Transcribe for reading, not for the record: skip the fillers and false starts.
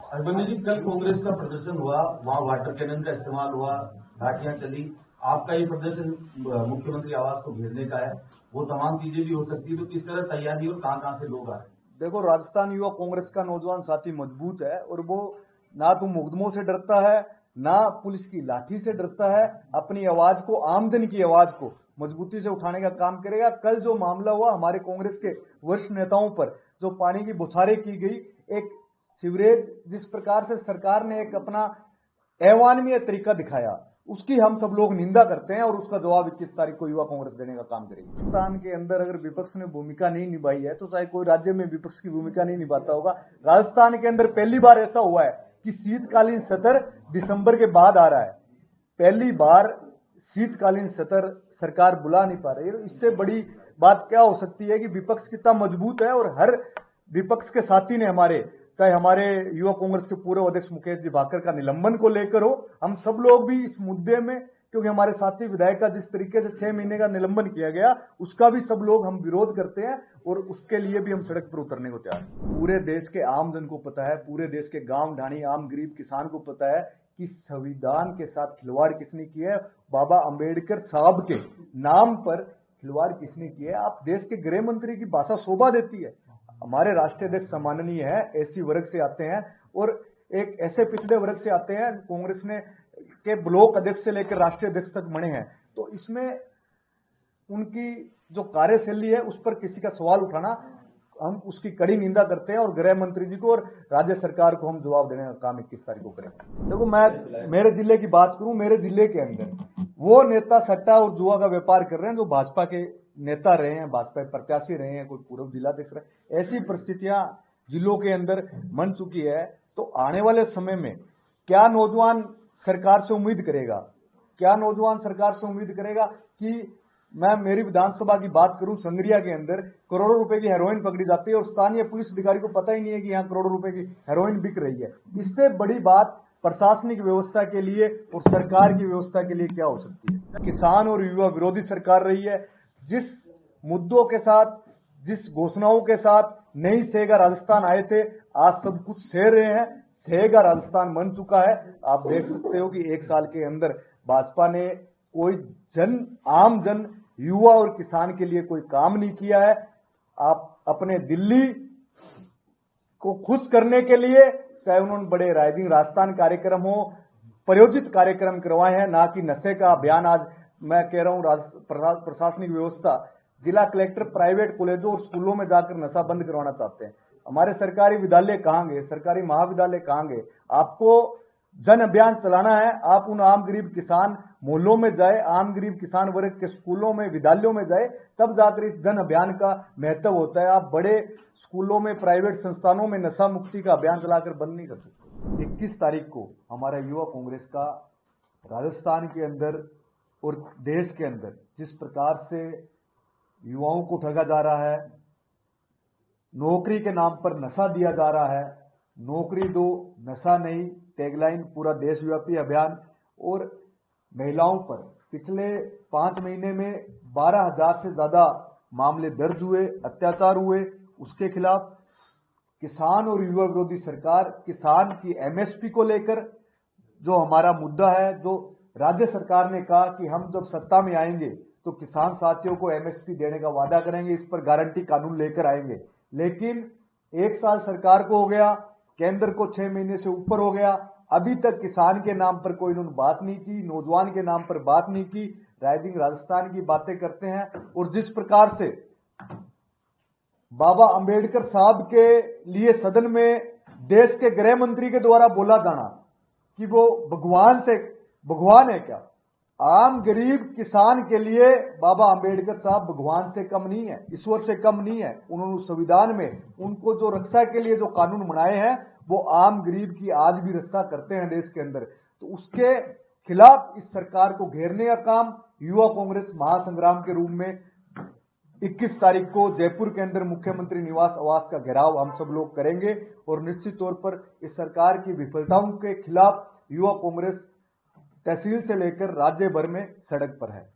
अभिमन्यु जी, कल कांग्रेस का प्रदर्शन हुआ, वहां वाटर कैनन का इस्तेमाल हुआ, लाठियां चली। आपका ये प्रदर्शन मुख्यमंत्री आवास को घेरने का है, वो तमाम चीजें भी हो सकती है, तो किस तरह तैयारी और कहां से लोग आ रहे हैं? देखो, राजस्थान युवा कांग्रेस का नौजवान साथी मजबूत है और वो ना तो मुकदमों से डरता है, ना पुलिस की लाठी से डरता है। अपनी आवाज को, आमदन की आवाज को मजबूती से उठाने का काम करेगा। कल जो मामला हुआ हमारे कांग्रेस के वरिष्ठ नेताओं पर, जो पानी की बौछारें की गई, एक सीवरेज जिस प्रकार से सरकार ने एक अपना अवान्य तरीका दिखाया, उसकी हम सब लोग निंदा करते हैं और उसका जवाब 21 तारीख को युवा कांग्रेस देने का काम करेगी। राजस्थान के अंदर अगर विपक्ष ने भूमिका नहीं निभाई है तो शायद कोई राज्य में विपक्ष की भूमिका नहीं निभाता होगा। राजस्थान के अंदर पहली बार ऐसा हुआ है कि शीतकालीन सत्र दिसंबर के बाद आ रहा है। पहली बार शीतकालीन सत्र सरकार बुला नहीं पा रही है। इससे बड़ी बात क्या हो सकती है कि विपक्ष कितना मजबूत है और हर विपक्ष के साथी ने हमारे, चाहे हमारे युवा कांग्रेस के पूर्व अध्यक्ष मुकेश जी भाकर का निलंबन को लेकर हो, हम सब लोग भी इस मुद्दे में, क्योंकि हमारे साथी विधायक का जिस तरीके से 6 महीने का निलंबन किया गया, उसका भी सब लोग हम विरोध करते हैं और उसके लिए भी हम सड़क पर उतरने को तैयार हैं। पूरे देश के आम जन को पता है, पूरे देश के गांव ढाणी आम गरीब किसान को पता है कि संविधान के साथ खिलवाड़ किसने किया है, बाबा अंबेडकर साहब के नाम पर खिलवाड़ किसने किया है। आप देश के गृह मंत्री की भाषा शोभा देती है। हमारे राष्ट्रीय अध्यक्ष सम्माननीय है, एससी वर्ग से आते हैं और एक ऐसे पिछड़े वर्ग से आते हैं, कांग्रेस ने के ब्लॉक अध्यक्ष से लेकर राष्ट्रीय अध्यक्ष तक बने हैं। तो इसमें उनकी जो कार्यशैली है उस पर किसी का सवाल उठाना, हम उसकी कड़ी निंदा करते हैं और गृह मंत्री जी को और राज्य सरकार को हम जवाब देने का काम 21 तारीख को करेंगे। देखो, मैं मेरे जिले की बात करूं, मेरे जिले के अंदर वो नेता सट्टा और जुआ का व्यापार कर रहे हैं जो भाजपा के नेता रहे हैं, भाजपा प्रत्याशी रहे हैं, कोई पूर्व जिलाध्यक्ष रहे। ऐसी परिस्थितियां जिलों के अंदर बन चुकी है। तो आने वाले समय में क्या नौजवान सरकार से उम्मीद करेगा, क्या नौजवान सरकार से उम्मीद करेगा कि मैं मेरी विधानसभा की बात करूं, संगरिया के अंदर करोड़ों रुपए की हेरोइन पकड़ी जाती है और स्थानीय पुलिस अधिकारी को पता ही नहीं है कि यहाँ करोड़ों रुपए की हेरोइन बिक रही है। इससे बड़ी बात प्रशासनिक व्यवस्था के लिए और सरकार की व्यवस्था के लिए क्या हो सकती है? किसान और युवा विरोधी सरकार रही है। जिस मुद्दों के साथ, जिस घोषणाओं के साथ नई सेगा राजस्थान आए थे, आज सब कुछ सह रहे हैं। सेगा राजस्थान बन चुका है। आप देख सकते हो कि 1 साल के अंदर भाजपा ने कोई आम जन, युवा और किसान के लिए कोई काम नहीं किया है। आप अपने दिल्ली को खुश करने के लिए, चाहे उन्होंने बड़े राइजिंग राजस्थान कार्यक्रम हो, प्रायोजित कार्यक्रम करवाए हैं, ना कि नशे का अभियान। आज मैं कह रहा हूं, प्रशासनिक व्यवस्था, जिला कलेक्टर प्राइवेट कॉलेजों और स्कूलों में जाकर नशा बंद करवाना चाहते हैं। हमारे सरकारी विद्यालय कहां गए, सरकारी महाविद्यालय कहां गए? आपको जन अभियान चलाना है, आप उन आम गरीब किसान मोहल्लों में जाए, आम गरीब किसान वर्ग के स्कूलों में, विद्यालयों में जाए, तब जाकर इस जन अभियान का महत्व होता है। आप बड़े स्कूलों में, प्राइवेट संस्थानों में नशा मुक्ति का अभियान चलाकर बंद नहीं कर सकते। 21 तारीख को हमारा युवा कांग्रेस का राजस्थान के अंदर और देश के अंदर जिस प्रकार से युवाओं को ठगा जा रहा है, नौकरी के नाम पर नशा दिया जा रहा है, नौकरी दो नशा नहीं टैगलाइन पूरा देशव्यापी अभियान, और महिलाओं पर पिछले 5 महीने में 12,000 से ज्यादा मामले दर्ज हुए, अत्याचार हुए, उसके खिलाफ किसान और युवा विरोधी सरकार, किसान की एमएसपी को लेकर जो हमारा मुद्दा है, जो राज्य सरकार ने कहा कि हम जब सत्ता में आएंगे तो किसान साथियों को एमएसपी देने का वादा करेंगे, इस पर गारंटी कानून लेकर आएंगे। लेकिन 1 साल सरकार को हो गया, केंद्र को 6 महीने से ऊपर हो गया, अभी तक किसान के नाम पर कोई इन्होंने बात नहीं की, नौजवान के नाम पर बात नहीं की, राइजिंग राजस्थान की बातें करते हैं। और जिस प्रकार से बाबा अंबेडकर साहब के लिए सदन में देश के गृह मंत्री के द्वारा बोला जाना कि वो भगवान है क्या? आम गरीब किसान के लिए बाबा अंबेडकर साहब भगवान से कम नहीं है, ईश्वर से कम नहीं है। उन्होंने संविधान में उनको जो रक्षा के लिए जो कानून बनाए हैं, वो आम गरीब की आज भी रक्षा करते हैं देश के अंदर। तो उसके खिलाफ इस सरकार को घेरने का काम युवा कांग्रेस महासंग्राम के रूप में 21 तारीख को जयपुर के अंदर मुख्यमंत्री निवास आवास का घेराव हम सब लोग करेंगे और निश्चित तौर पर इस सरकार की विफलताओं के खिलाफ युवा कांग्रेस तहसील से लेकर राज्य भर में सड़क पर है।